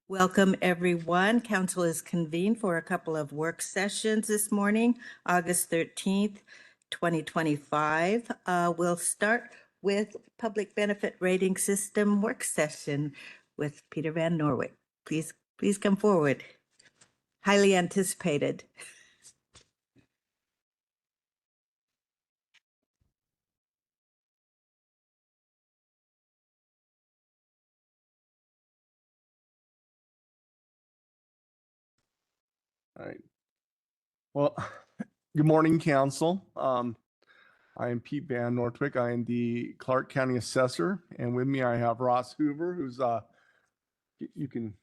Welcome, everyone. Council is convened for a couple of work sessions this morning, August 13th, 2025. We'll start with Public Benefit Rating System work session with Peter Van Norwick. Please come forward. Highly anticipated. All right. Well, good morning, Council. I am Pete Van Nortwick. I am the Clark County Assessor, and with me I have Ross Hoover, who's you can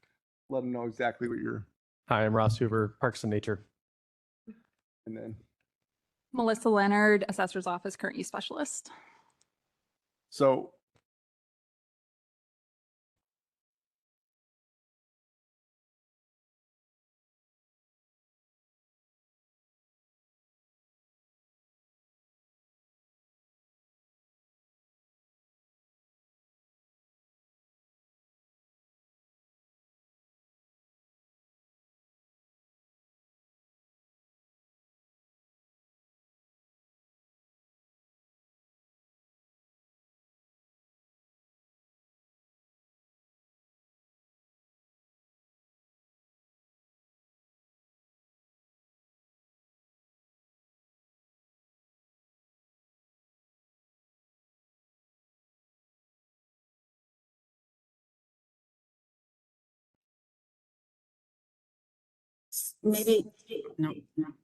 let him know exactly what you're. Hi, I'm Ross Hoover, Parks and Nature. And then Melissa Leonard, Assessor's Office, Current Use Specialist. so Maybe, no,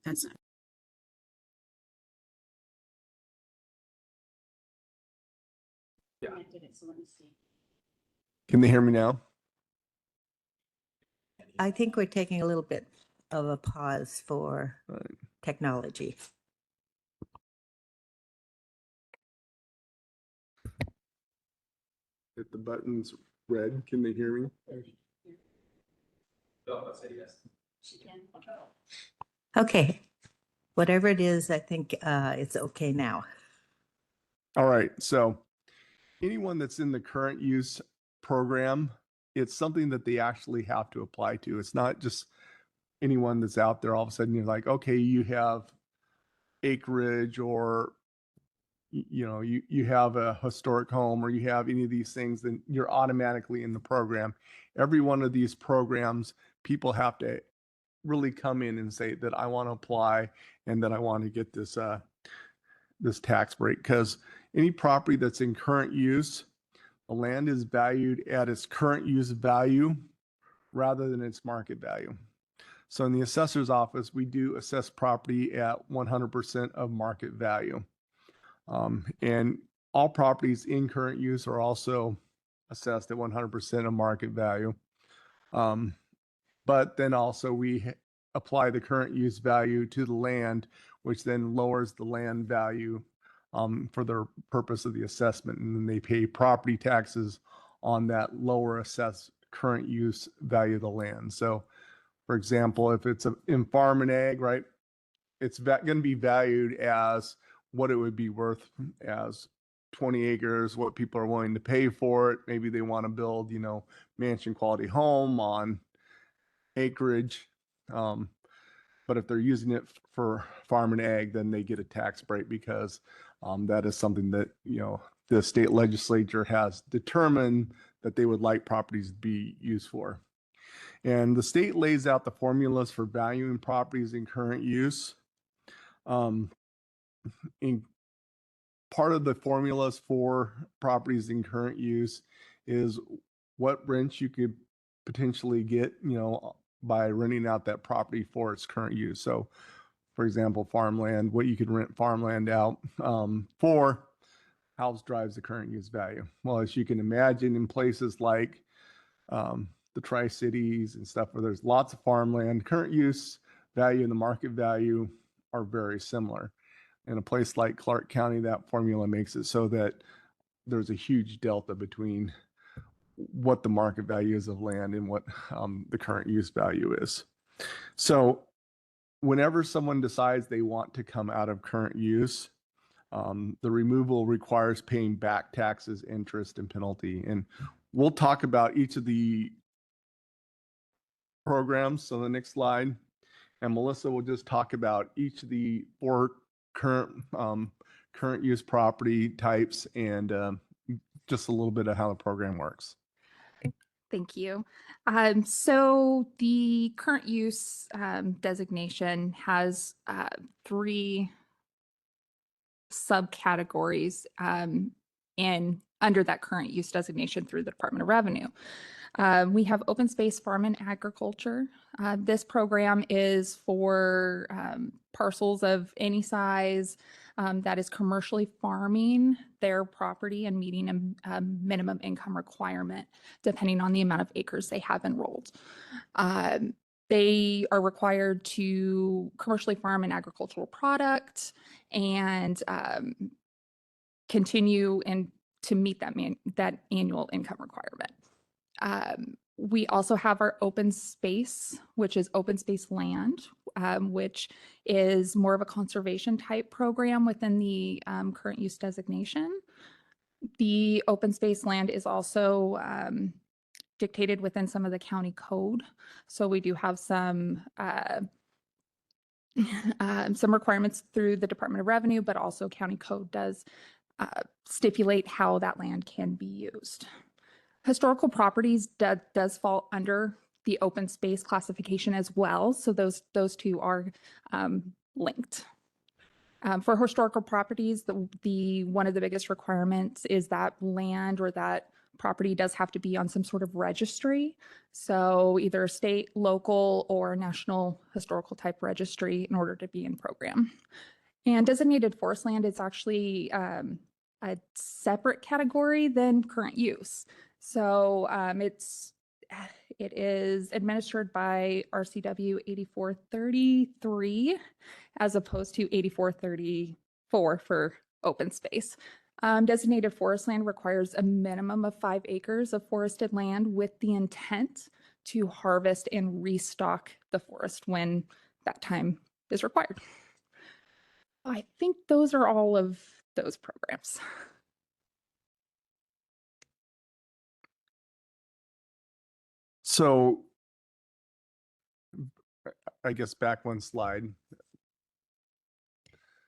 that's not. Yeah. can they hear me now? I think we're taking a little bit of a pause for Right. technology. If the button's red, can they hear me? Okay, whatever it is, I think it's okay now. All right. So anyone that's in the current use program, it's something that they actually have to apply to. It's not just anyone that's out there all of a sudden you're like, okay, you have acreage or you have a historic home or you have any of these things, then you're automatically in the program. Every one of these programs, people have to really come in and say that I want to apply and that I want to get this this tax break, because any property that's in current use, the land is valued at its current use value rather than its market value. So in the assessor's office, we do assess property at 100% of market value. And all properties in current use are also assessed at 100% of market value. But then also we apply the current use value to the land, which then lowers the land value for the purpose of the assessment. And then they pay property taxes on that lower assessed current use value of the land. So for example, if it's in farm and ag, right, it's going to be valued as what it would be worth as 20 acres, what people are willing to pay for it. Maybe they want to build, mansion quality home on acreage. But if they're using it for farm and ag, then they get a tax break because that is something that, the state legislature has determined that they would like properties to be used for. And the state lays out the formulas for valuing properties in current use. In part of the formulas for properties in current use is what rents you could potentially get, by renting out that property for its current use. So for example, farmland, what you could rent farmland out for, house drives the current use value. Well, as you can imagine, in places like the Tri-Cities and stuff where there's lots of farmland, current use value and the market value are very similar. In a place like Clark County, that formula makes it so that there's a huge delta between what the market value is of land and what the current use value is. So whenever someone decides they want to come out of current use, the removal requires paying back taxes, interest, and penalty. And we'll talk about each of the programs. So the next slide, and Melissa will just talk about each of the four current use property types and just a little bit of how the program works. Thank you. So the current use designation has three subcategories in under that current use designation through the Department of Revenue. We have open space farm and agriculture. This program is for parcels of any size that is commercially farming their property and meeting a minimum income requirement, depending on the amount of acres they have enrolled. They are required to commercially farm an agricultural product and continue and to meet that annual income requirement. We also have our open space, which is open space land, which is more of a conservation type program within the current use designation. The open space land is also dictated within some of the county code. So we do have some requirements through the Department of Revenue, but also county code does stipulate how that land can be used. Historical properties does fall under the open space classification as well. So those two are linked. For historical properties, one of the biggest requirements is that land or that property does have to be on some sort of registry. So either state, local, or national historical type registry in order to be in program. And designated forest land is actually a separate category than current use. So it is administered by RCW 8433 as opposed to 8434 for open space. Designated forest land requires a minimum of 5 acres of forested land with the intent to harvest and restock the forest when that time is required. I think those are all of those programs. So I guess back one slide.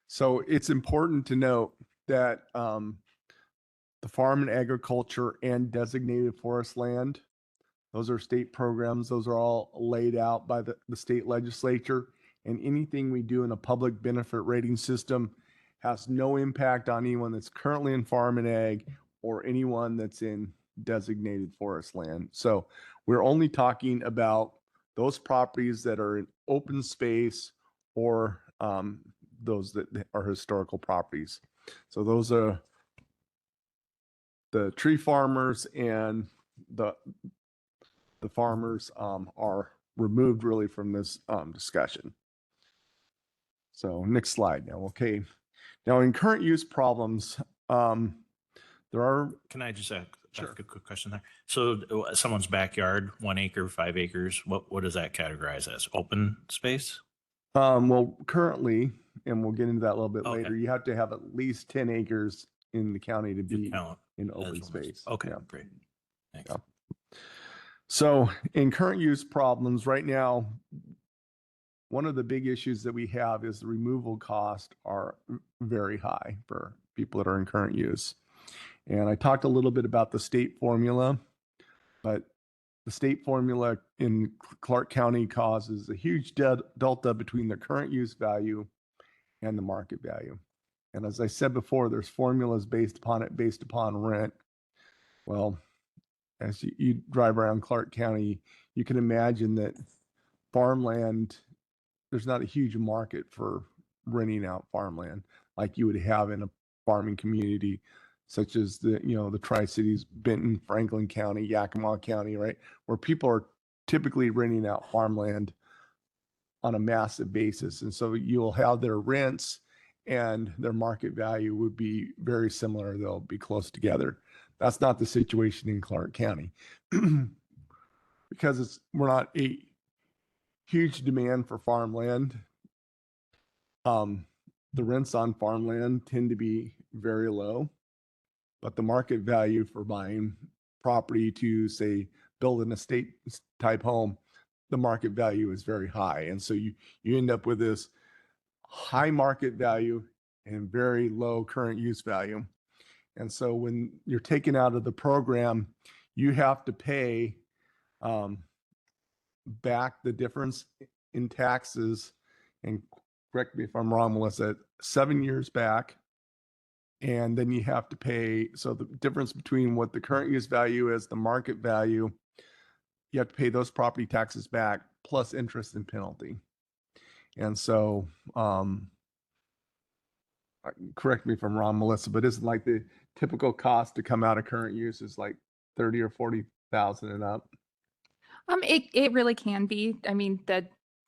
So it's important to note that the farm and agriculture and designated forest land, those are state programs. Those are all laid out by the state legislature. And anything we do in a public benefit rating system has no impact on anyone that's currently in farm and ag or anyone that's in designated forest land. So we're only talking about those properties that are in open space or those that are historical properties. So those are the tree farmers, and the farmers are removed really from this discussion. So next slide now. Okay. Now in current use problems, there are. Can I just ask Sure. a quick question there? So someone's backyard, 1 acre, 5 acres, what does that categorize as? Open space? Well, currently, and we'll get into that a little bit Okay. later, you have to have at least 10 acres in the county to be Count in as open open space. Okay, Yeah. great. Thanks. Yeah. So in current use problems right now, one of the big issues that we have is the removal costs are very high for people that are in current use. And I talked a little bit about the state formula, but the state formula in Clark County causes a huge delta between the current use value and the market value. And as I said before, there's formulas based upon rent. Well, as you drive around Clark County, you can imagine that farmland, there's not a huge market for renting out farmland like you would have in a farming community such as the Tri-Cities, Benton, Franklin County, Yakima County, right? Where people are typically renting out farmland on a massive basis. And so you'll have their rents and their market value would be very similar. They'll be close together. That's not the situation in Clark County because we're not a huge demand for farmland. The rents on farmland tend to be very low, but the market value for buying property to say build an estate type home, the market value is very high. And so you end up with this high market value and very low current use value. And so when you're taken out of the program, you have to pay back the difference in taxes. And correct me if I'm wrong, Melissa, 7 years back. And then you have to pay. So the difference between what the current use value is, the market value, you have to pay those property taxes back plus interest and penalty. And so, correct me if I'm wrong, Melissa, but isn't like the typical cost to come out of current use is like 30 or 40,000 and up? It really can be. I mean,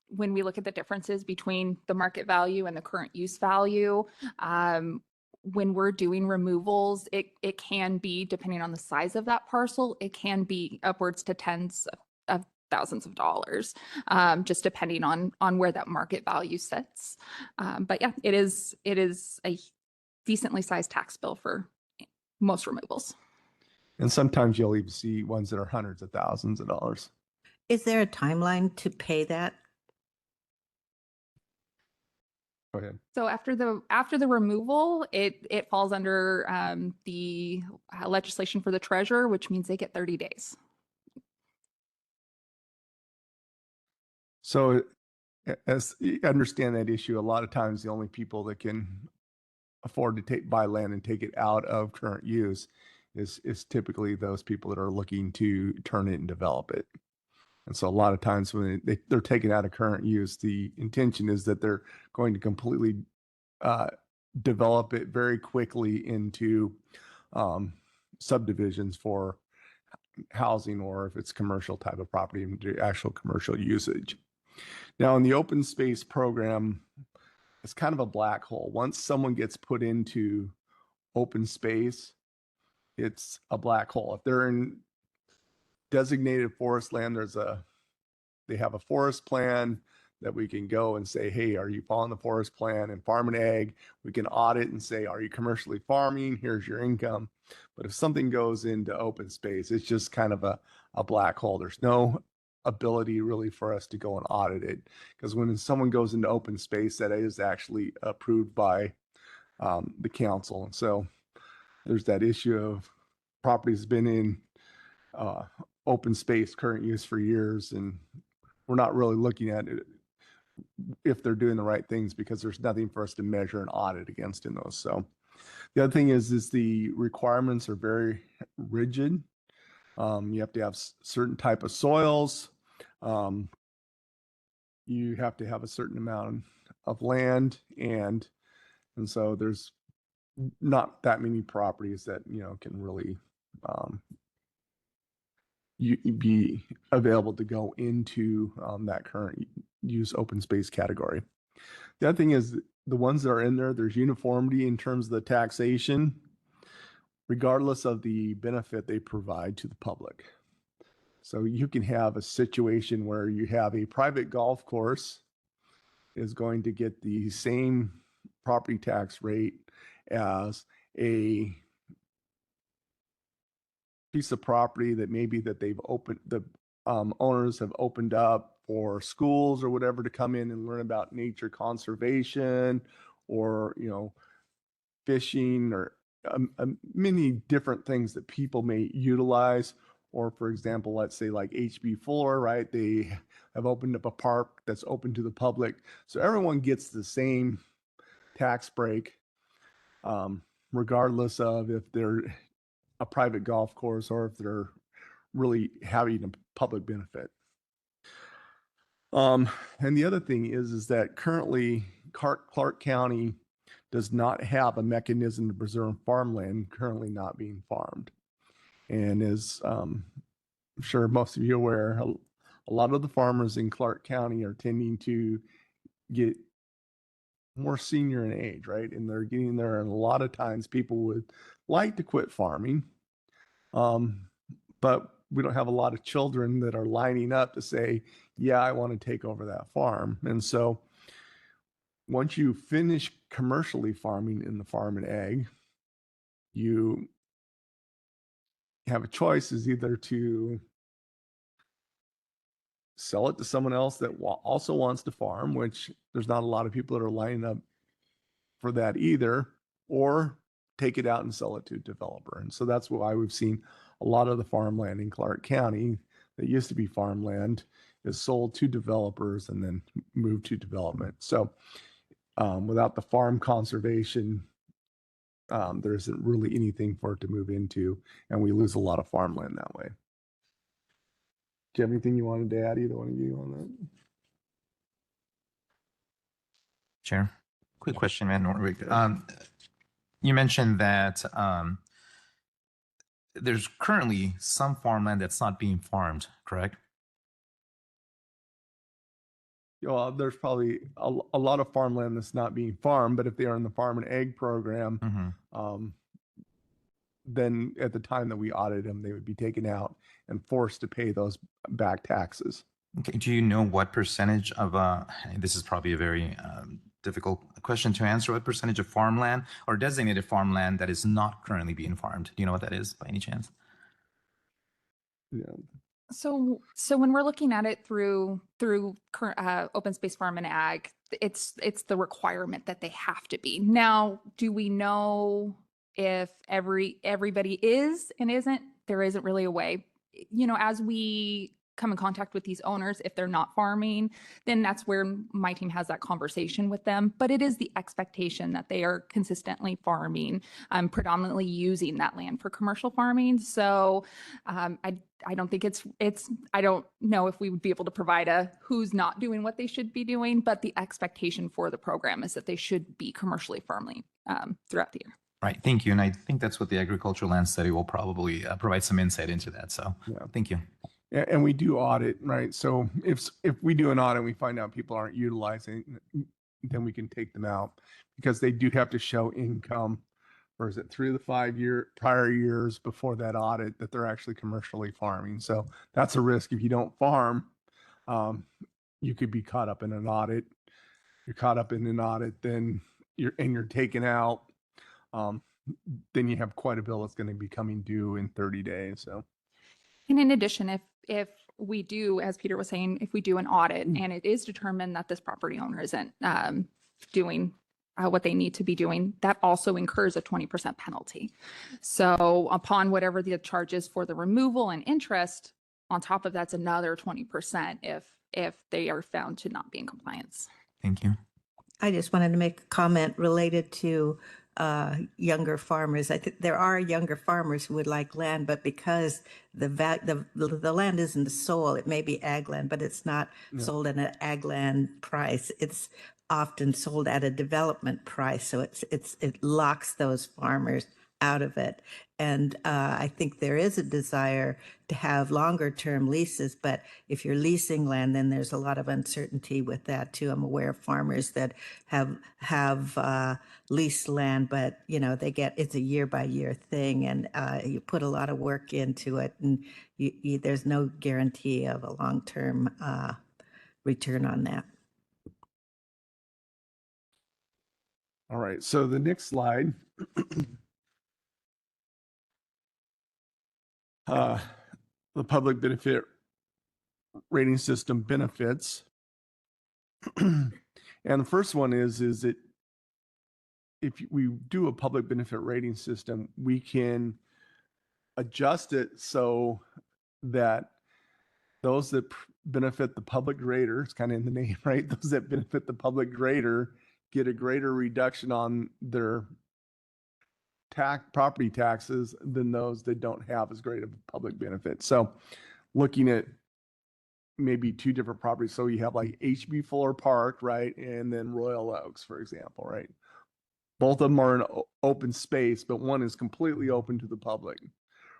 when we look at the differences between the market value and the current use value, when we're doing removals, it can be, depending on the size of that parcel, it can be upwards to tens of thousands of dollars, just depending on where that market value sits. But yeah, it is a decently sized tax bill for most removals. And sometimes you'll even see ones that are hundreds of thousands of dollars. Is there a timeline to pay that? Go ahead. So after the removal, it falls under the legislation for the treasurer, which means they get 30 days. So as you understand that issue, a lot of times the only people that can afford to buy land and take it out of current use is typically those people that are looking to turn it and develop it. And so a lot of times when they're taken out of current use, the intention is that they're going to completely develop it very quickly into subdivisions for housing, or if it's commercial type of property, into actual commercial usage. Now in the open space program, it's kind of a black hole. Once someone gets put into open space, it's a black hole. If they're in designated forest land, they have a forest plan that we can go and say, hey, are you following the forest plan? And Farm and Ag, we can audit and say, are you commercially farming? Here's your income. But if something goes into open space, it's just kind of a black hole. There's no ability really for us to go and audit it, because when someone goes into open space, that is actually approved by the council. And so there's that issue of property's been in open space current use for years, and we're not really looking at it if they're doing the right things, because there's nothing for us to measure and audit against in those. So the other thing is the requirements are very rigid. You have to have certain type of soils. You have to have a certain amount of land, and so there's not that many properties that can really be available to go into that current use open space category. The other thing is the ones that are in there, there's uniformity in terms of the taxation, regardless of the benefit they provide to the public. So you can have a situation where you have a private golf course is going to get the same property tax rate as a piece of property that maybe that they've opened, the owners have opened up for schools or whatever to come in and learn about nature conservation, or fishing, or many different things that people may utilize. Or for example, let's say like HB Fuller, right? They have opened up a park that's open to the public, so everyone gets the same tax break, regardless of if they're a private golf course or if they're really having a public benefit. And the other thing is that currently Clark County does not have a mechanism to preserve farmland currently not being farmed. And as I'm sure most of you are aware, a lot of the farmers in Clark County are tending to get more senior in age, right? And they're getting there, and a lot of times people would like to quit farming, but we don't have a lot of children that are lining up to say, yeah, I want to take over that farm. And so once you finish commercially farming in the Farm and Ag, you have a choice, is either to sell it to someone else that also wants to farm, which there's not a lot of people that are lining up for that either, or take it out and sell it to a developer. And so that's why we've seen a lot of the farmland in Clark County that used to be farmland is sold to developers and then moved to development. So without the farm conservation, there isn't really anything for it to move into, and we lose a lot of farmland that way. Do you have anything you wanted to add, either one of you, on that? Chair, quick question, man. You mentioned that there's currently some farmland that's not being farmed, correct? Well, there's probably a lot of farmland that's not being farmed, but if they are in the farm and ag program, Mm-hmm. then at the time that we audit them, they would be taken out and forced to pay those back taxes. Okay. Do you know what percentage of this is probably a very difficult question to answer, what percentage of farmland or designated farmland that is not currently being farmed? Do you know what that is by any chance? Yeah. So when we're looking at it through current open space farm and ag, it's the requirement that they have to be. Now, do we know if everybody is and isn't? There isn't really a way. You know, as we come in contact with these owners, if they're not farming, then that's where my team has that conversation with them. But it is the expectation that they are consistently farming, predominantly using that land for commercial farming. So I don't think it's I don't know if we would be able to provide a who's not doing what they should be doing, but the expectation for the program is that they should be commercially farming throughout the year. Right. Thank you. And I think that's what the agricultural land study will probably provide some insight into that. So Yeah. thank you. And we do audit, right? So if we do an audit and we find out people aren't utilizing, then we can take them out, because they do have to show income, or is it 3 of the prior years before that audit that they're actually commercially farming. So that's a risk. If you don't farm, you could be caught up in an audit. You're caught up in an audit, then you're taken out. Then you have quite a bill that's going to be coming due in 30 days. So. And in addition, if we do, as Peter was saying, if we do an audit and it is determined that this property owner isn't doing what they need to be doing, that also incurs a 20% penalty. So upon whatever the charge is for the removal and interest, on top of that's another 20% if they are found to not be in compliance. Thank you. I just wanted to make a comment related to younger farmers. I think there are younger farmers who would like land, but because the land isn't sold, it may be ag land, but it's not sold at an ag land price. It's often sold at a development price, so it locks those farmers out of it. And I think there is a desire to have longer term leases, but if you're leasing land, then there's a lot of uncertainty with that too. I'm aware of farmers that have leased land, but you know, it's a year by year thing, and you put a lot of work into it, and there's no guarantee of a long term return on that. All right. So the next slide. The public benefit rating system benefits. And the first one is that if we do a public benefit rating system, we can adjust it so that those that benefit the public greater, it's kind of in the name, right? Those that benefit the public greater get a greater reduction on their property taxes than those that don't have as great of a public benefit. So looking at maybe two different properties. So you have like HB Fuller Park, right? And then Royal Oaks, for example, right? Both of them are in open space, but one is completely open to the public.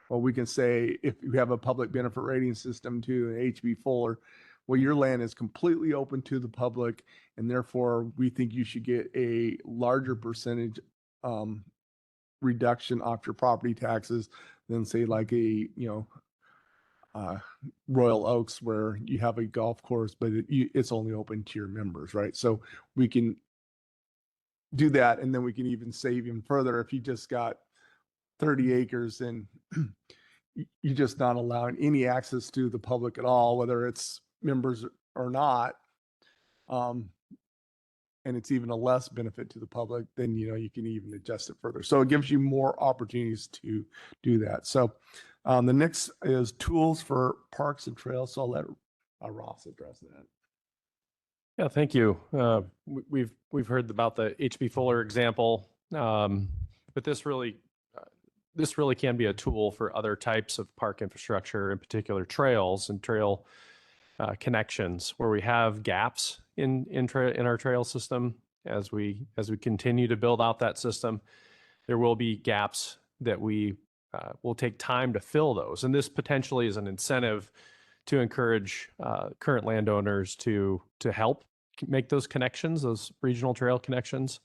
Well, we can say if you have a public benefit rating system to HB Fuller, well, your land is completely open to the public, and therefore we think you should get a larger percentage reduction off your property taxes than say like Royal Oaks, where you have a golf course, but it's only open to your members, right? So we can do that, and then we can even save even further if you just got 30 acres and you're just not allowing any access to the public at all, whether it's members or not, and it's even a less benefit to the public, then, you can even adjust it further. So it gives you more opportunities to do that. So the next is tools for parks and trails. So I'll let Ross address that. Yeah, thank you. We've heard about the H.B. Fuller example, but this really can be a tool for other types of park infrastructure, in particular trails and trail connections, where we have gaps in our trail system. As we continue to build out that system, there will be gaps that we will take time to fill those, and this potentially is an incentive to encourage current landowners to help make those connections, those regional trail connections.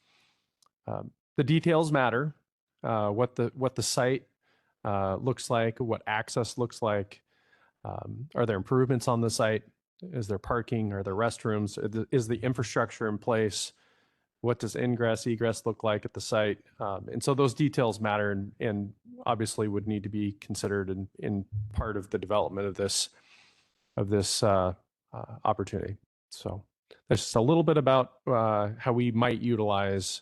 The details matter. What the site looks like, what access looks like. Are there improvements on the site? Is there parking? Are there restrooms? Is the infrastructure in place? What does ingress, egress look like at the site? And so those details matter, and obviously would need to be considered in part of the development of this opportunity. So that's just a little bit about how we might utilize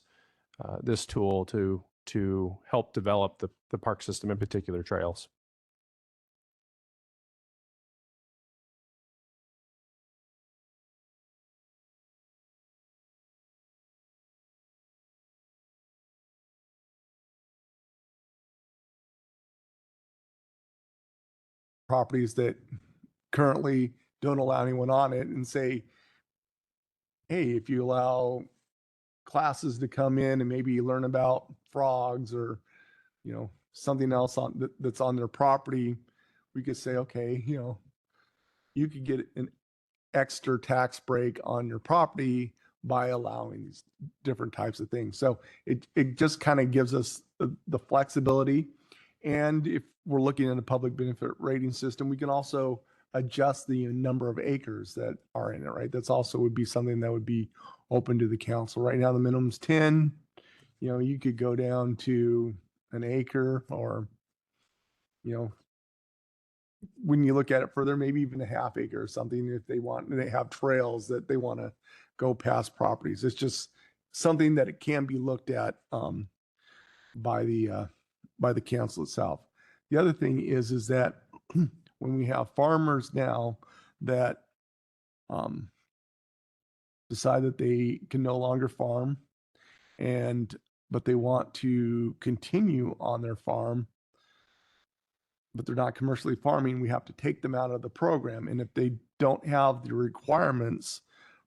this tool to help develop the park system, in particular trails. Properties that currently don't allow anyone on it, and say, hey, if you allow classes to come in and maybe learn about frogs or, something else that's on their property, we could say, okay, you could get an extra tax break on your property by allowing these different types of things. So it just kind of gives us the flexibility. And if we're looking at a public benefit rating system, we can also adjust the number of acres that are in it, right? That's also would be something that would be open to the council. Right now, the minimum's 10. You could go down to an acre, or, when you look at it further, maybe even a half acre or something, if they have trails that they want to go past properties. It's just something that it can be looked at by the council itself. The other thing is that when we have farmers now that decide that they can no longer farm, but they want to continue on their farm, but they're not commercially farming, we have to take them out of the program. And if they don't have the requirements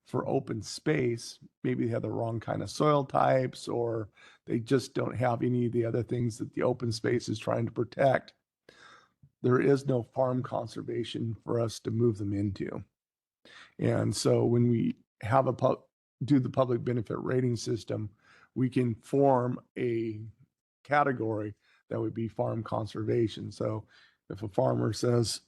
for open space, maybe they have the wrong kind of soil types, or they just don't have any of the other things that the open space is trying to protect, there is no farm conservation for us to move them into. And so when we have do the public benefit rating system, we can form a category that would be farm conservation. So if a farmer says,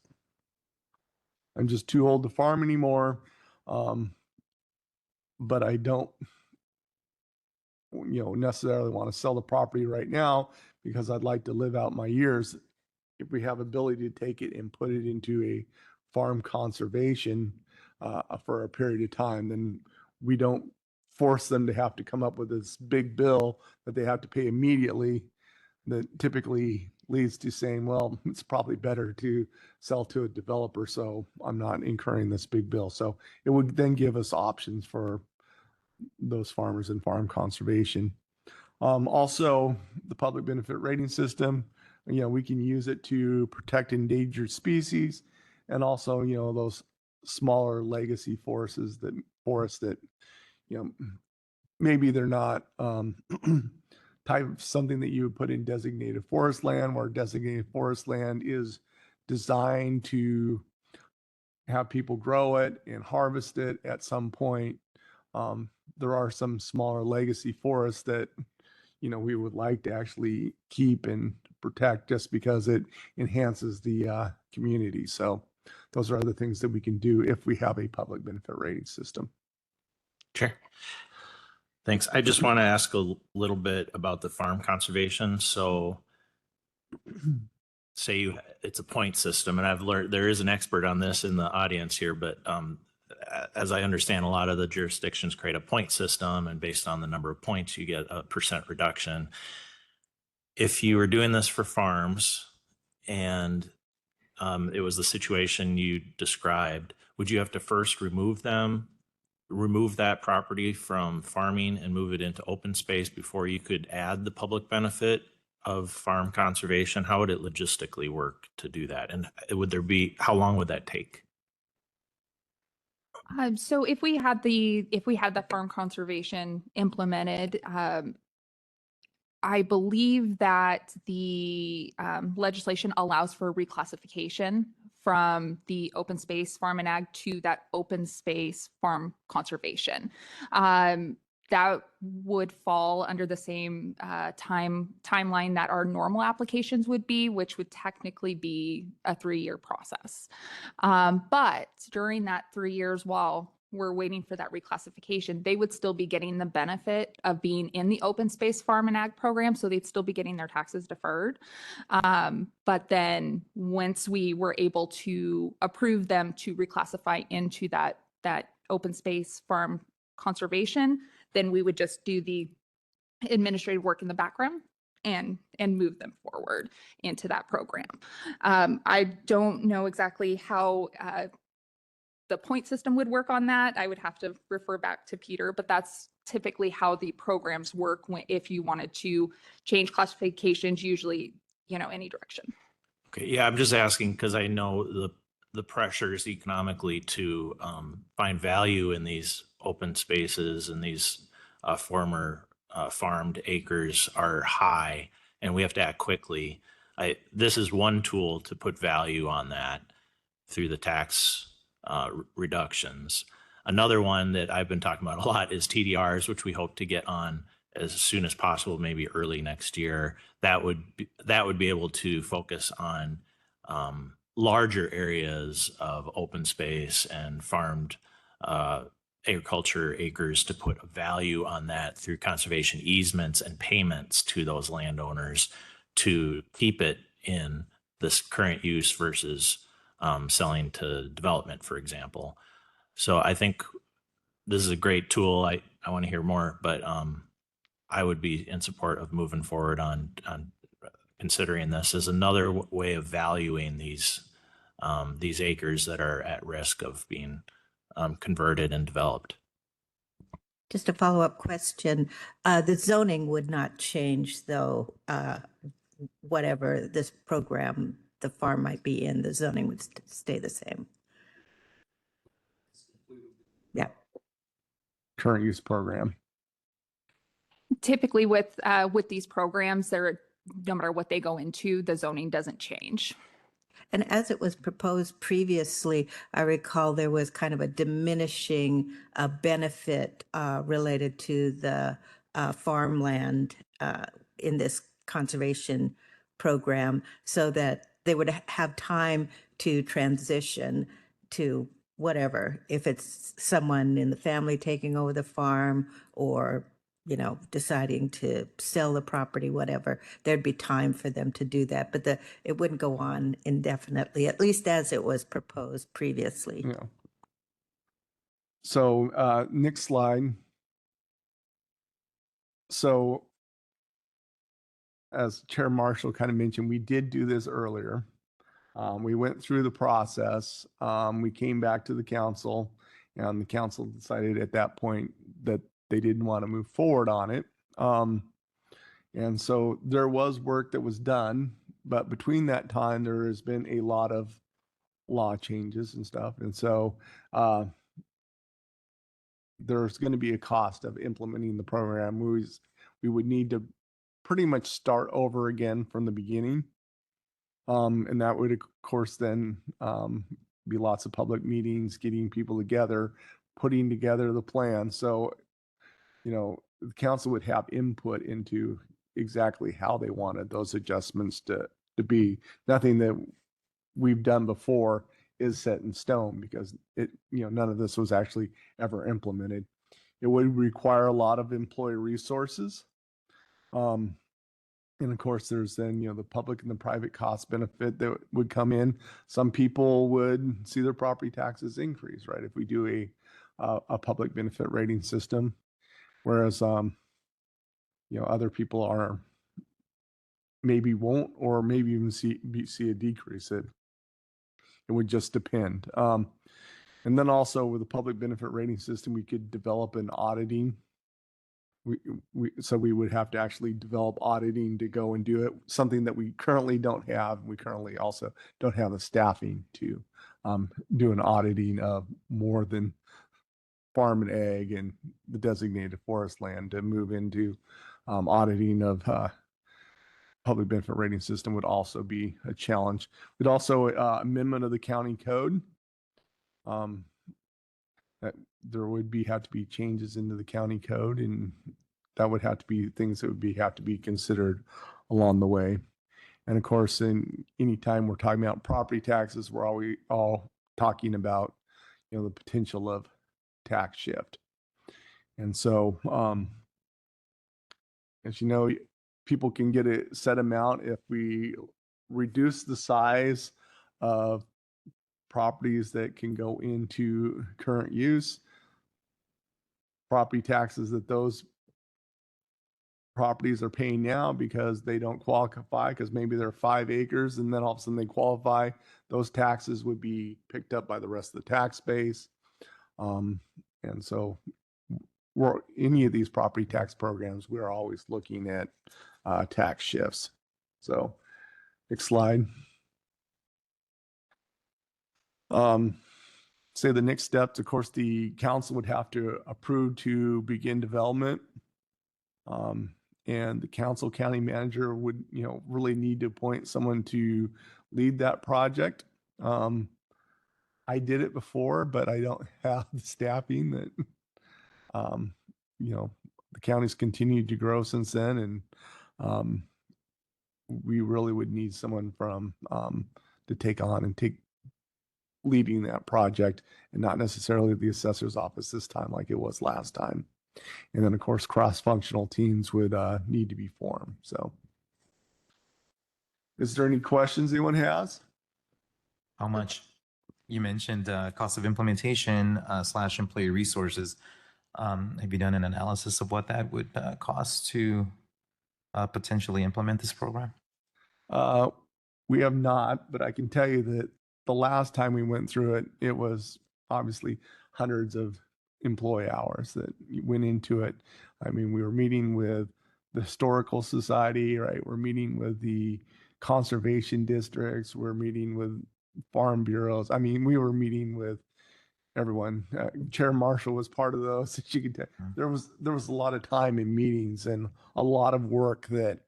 I'm just too old to farm anymore, but I don't necessarily want to sell the property right now because I'd like to live out my years, if we have ability to take it and put it into a farm conservation for a period of time, then we don't force them to have to come up with this big bill that they have to pay immediately. That typically leads to saying, well, it's probably better to sell to a developer, so I'm not incurring this big bill. So it would then give us options for those farmers in farm conservation. Also, the public benefit rating system, we can use it to protect endangered species, and also, those smaller legacy forests that, maybe they're not type of something that you would put in designated forest land, where designated forest land is designed to have people grow it and harvest it at some point. There are some smaller legacy forests that, we would like to actually keep and protect just because it enhances the community. So those are other things that we can do if we have a public benefit rating system. Sure. Thanks. I just want to ask a little bit about the farm conservation. So say it's a point system, and I've learned there is an expert on this in the audience here, but as I understand, a lot of the jurisdictions create a point system, and based on the number of points, you get a percent reduction. If you were doing this for farms and it was the situation you described, would you have to first remove that property from farming and move it into open space before you could add the public benefit of farm conservation? How would it logistically work to do that? And how long would that take? So if we had the farm conservation implemented, I believe that the legislation allows for reclassification from the open space farm and ag to that open space farm conservation. That would fall under the same timeline that our normal applications would be, which would technically be a 3-year process. But during that 3 years, while we're waiting for that reclassification, they would still be getting the benefit of being in the open space farm and ag program. So they'd still be getting their taxes deferred. But then once we were able to approve them to reclassify into that open space farm conservation, then we would just do the administrative work in the background and move them forward into that program. I don't know exactly how the point system would work on that. I would have to refer back to Peter, but that's typically how the programs work if you wanted to change classifications, usually, any direction. Okay, yeah, I'm just asking because I know the pressures economically to find value in these open spaces and these former farmed acres are high, and we have to act quickly. This is one tool to put value on that through the tax reductions. Another one that I've been talking about a lot is TDRs, which we hope to get on as soon as possible, maybe early next year. That would be able to focus on larger areas of open space and farmed agriculture acres to put a value on that through conservation easements and payments to those landowners to keep it in this current use versus selling to development, for example. So I think this is a great tool. I want to hear more, but I would be in support of moving forward on considering this as another way of valuing these acres that are at risk of being converted and developed. Just a follow-up question. The zoning would not change, though, whatever this program the farm might be in, the zoning would stay the same. Yeah. Current use program. Typically with these programs, no matter what they go into, the zoning doesn't change. And as it was proposed previously, I recall there was kind of a diminishing benefit related to the farmland in this conservation program, so that they would have time to transition to whatever, if it's someone in the family taking over the farm or deciding to sell the property, whatever, there'd be time for them to do that. But it wouldn't go on indefinitely, at least as it was proposed previously. Yeah. So next slide. So as Chair Marshall kind of mentioned, we did do this earlier. We went through the process. We came back to the council, and the council decided at that point that they didn't want to move forward on it. And so there was work that was done, but between that time, there has been a lot of law changes and stuff. And so there's going to be a cost of implementing the program. We would need to pretty much start over again from the beginning. And that would, of course, then be lots of public meetings, getting people together, putting together the plan. So, the council would have input into exactly how they wanted those adjustments to be. Nothing that we've done before is set in stone, because none of this was actually ever implemented. It would require a lot of employee resources. And of course, there's then, the public and the private cost benefit that would come in. Some people would see their property taxes increase, right? If we do a public benefit rating system, whereas, other people are maybe won't, or maybe even see a decrease. It would just depend. And then also with the public benefit rating system, we could develop an auditing. So we would have to actually develop auditing to go and do it, something that we currently don't have. We currently also don't have the staffing to do an auditing of more than farm and ag and the designated forest land. To move into auditing of public benefit rating system would also be a challenge. We'd also amendment of the county code. That there would have to be changes into the county code, and that would have to be things that would have to be considered along the way. And of course, in any time we're talking about property taxes, we're all talking about, the potential of tax shift. And so, as you know, people can get a set amount if we reduce the size of properties that can go into current use. Property taxes that those properties are paying now because they don't qualify, because maybe they're 5 acres and then all of a sudden they qualify, those taxes would be picked up by the rest of the tax base. And so any of these property tax programs, we're always looking at tax shifts. So next slide. Say the next steps, of course, the council would have to approve to begin development. And the council county manager would, really need to appoint someone to lead that project. I did it before, but I don't have the staffing that, the county's continued to grow since then. And we really would need someone from, to take on and leading that project, and not necessarily the assessor's office this time like it was last time. And then of course, cross-functional teams would need to be formed. So is there any questions anyone has? How much? You mentioned cost of implementation / employee resources. Have you done an analysis of what that would cost to potentially implement this program? We have not, but I can tell you that the last time we went through it, it was obviously hundreds of employee hours that went into it. I mean, we were meeting with the Historical Society, right? We're meeting with the conservation districts. We're meeting with farm bureaus. I mean, we were meeting with everyone. Chair Marshall was part of those. She could tell. There was a lot of time in meetings and a lot of work that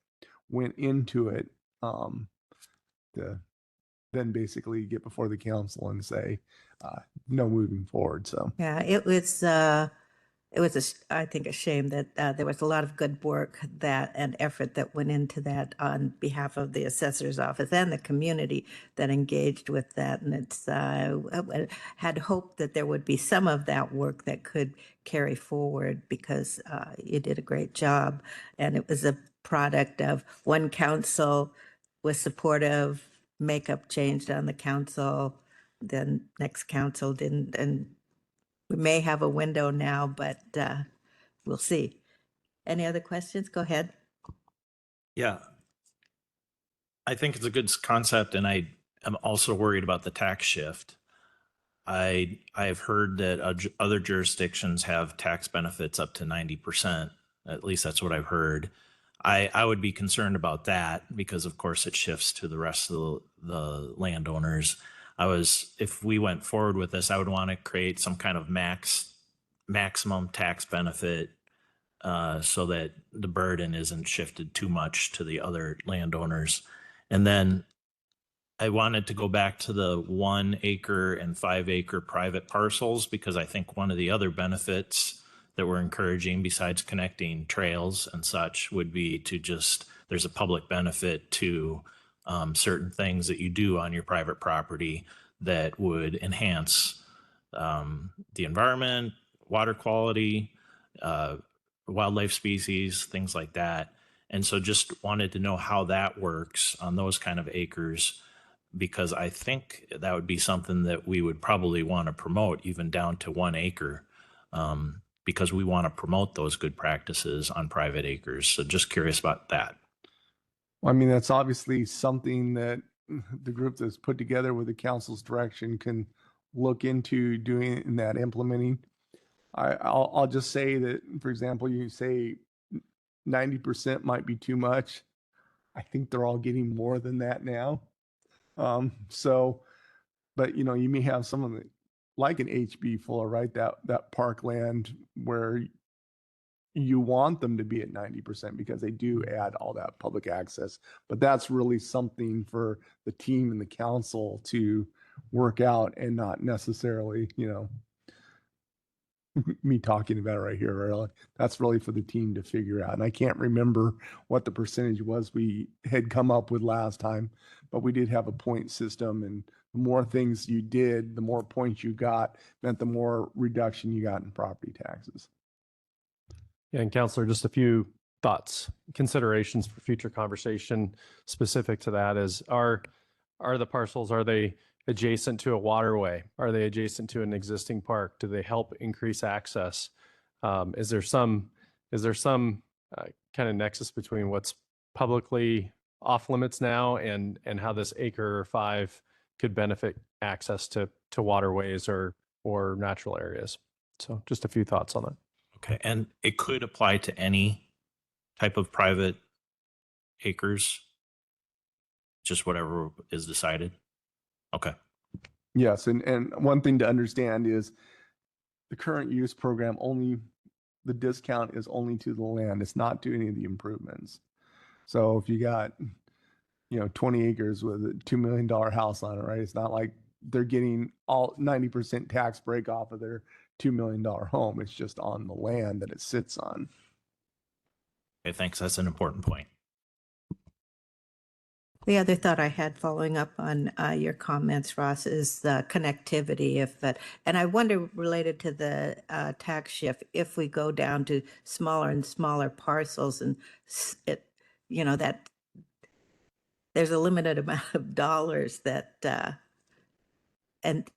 went into it to then basically get before the council and say no moving forward. So Yeah, it was I think a shame that there was a lot of good work and effort that went into that on behalf of the assessor's office and the community that engaged with that. And it's I had hoped that there would be some of that work that could carry forward, because you did a great job. And it was a product of one council was supportive, makeup changed on the council, then next council didn't, and we may have a window now, but we'll see. Any other questions? Go ahead. Yeah. I think it's a good concept, and I am also worried about the tax shift. I've heard that other jurisdictions have tax benefits up to 90%. At least that's what I've heard. I would be concerned about that because, of course, it shifts to the rest of the landowners. If we went forward with this, I would want to create some kind of maximum tax benefit so that the burden isn't shifted too much to the other landowners. And then I wanted to go back to the 1 acre and 5 acre private parcels, because I think one of the other benefits that we're encouraging, besides connecting trails and such, would be to there's a public benefit to certain things that you do on your private property that would enhance the environment, water quality, wildlife species, things like that. And so just wanted to know how that works on those kind of acres, because I think that would be something that we would probably want to promote even down to 1 acre, because we want to promote those good practices on private acres. So just curious about that. I mean, that's obviously something that the group that's put together with the council's direction can look into doing and that implementing. I'll just say that, for example, you say 90% might be too much. I think they're all getting more than that now. So, but you know, you may have some of the, like an HB Fuller, right? That parkland where you want them to be at 90% because they do add all that public access. But that's really something for the team and the council to work out, and not necessarily, you know, me talking about it right here. Really. That's really for the team to figure out. And I can't remember what the percentage was we had come up with last time, but we did have a point system, and the more things you did, the more points you got, meant the more reduction you got in property taxes. Yeah, and Counselor, just a few thoughts, considerations for future conversation specific to that is, are the parcels, are they adjacent to a waterway? Are they adjacent to an existing park? Do they help increase access? Is there some kind of nexus between what's publicly off limits now and how this acre or 5 could benefit access to waterways or natural areas? So just a few thoughts on that. Okay. And it could apply to any type of private acres, just whatever is decided. Okay. Yes, and one thing to understand is the current use program the discount is only to the land. It's not to any of the improvements. So if you got, you know, 20 acres with a $2 million house on it, right? It's not like they're getting all 90% tax break off of their $2 million home. It's just on the land that it sits on. Okay, thanks. That's an important point. The other thought I had following up on your comments, Ross, is the connectivity. And I wonder, related to the tax shift, if we go down to smaller and smaller parcels, and that there's a limited amount of dollars that, and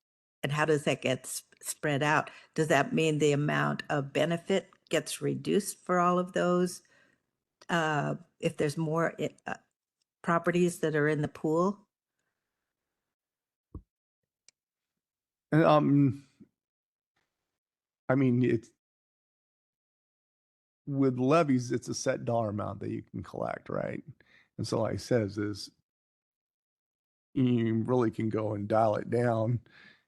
how does that get spread out? Does that mean the amount of benefit gets reduced for all of those? If there's more properties that are in the pool? And I mean, it's with levies, it's a set dollar amount that you can collect, right? And so, like I said, is you really can go and dial it down,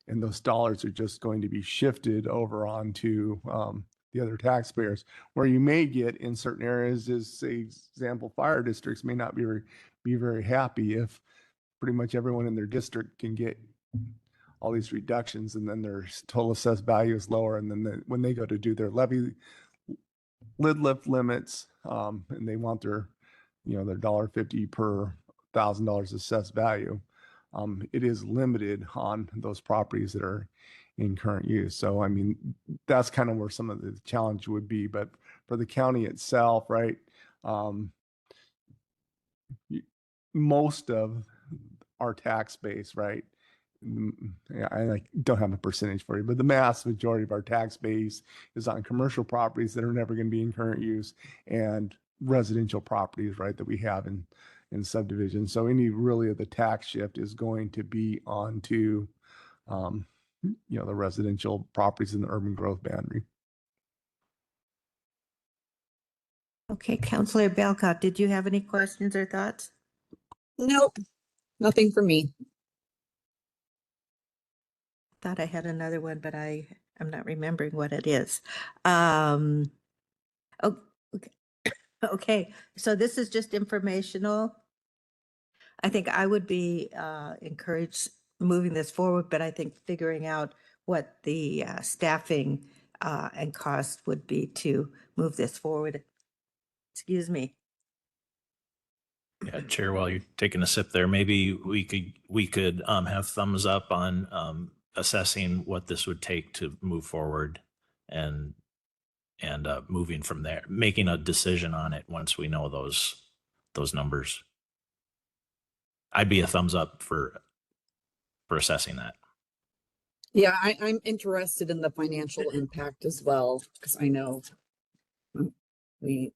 and those dollars are just going to be shifted over onto the other taxpayers. Where you may get in certain areas is, say, example, fire districts may not be very happy if pretty much everyone in their district can get all these reductions, and then their total assessed value is lower. And then when they go to do their levy lid lift limits, and they want their, their $1.50 per $1,000 assessed value, it is limited on those properties that are in current use. So, I mean, that's kind of where some of the challenge would be. But for the county itself, right, most of our tax base, right, I don't have a percentage for you, but the mass majority of our tax base is on commercial properties that are never going to be in current use, and residential properties, right, that we have in subdivisions. So any really of the tax shift is going to be onto, the residential properties in the urban growth boundary. Okay, Councillor Belcott, did you have any questions or thoughts? Nope, nothing for me. Thought I had another one, but I'm not remembering what it is. Oh, okay. Okay, so this is just informational. I think I would be encouraged moving this forward, but I think figuring out what the staffing and cost would be to move this forward. Excuse me. Yeah, Chair, while you're taking a sip there, maybe we could have thumbs up on assessing what this would take to move forward, and moving from there, making a decision on it once we know those numbers. I'd be a thumbs up for assessing that. Yeah, I'm interested in the financial impact as well, because I know we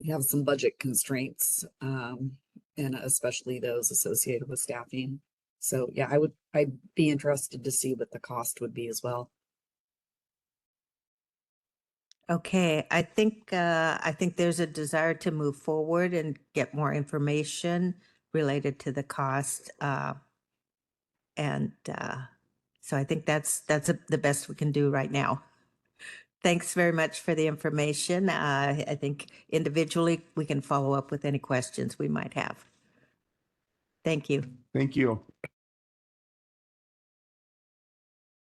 have some budget constraints, and especially those associated with staffing. So yeah, I'd be interested to see what the cost would be as well. Okay, I think there's a desire to move forward and get more information related to the cost. And so I think that's the best we can do right now. Thanks very much for the information. I think individually we can follow up with any questions we might have. Thank you. Thank you.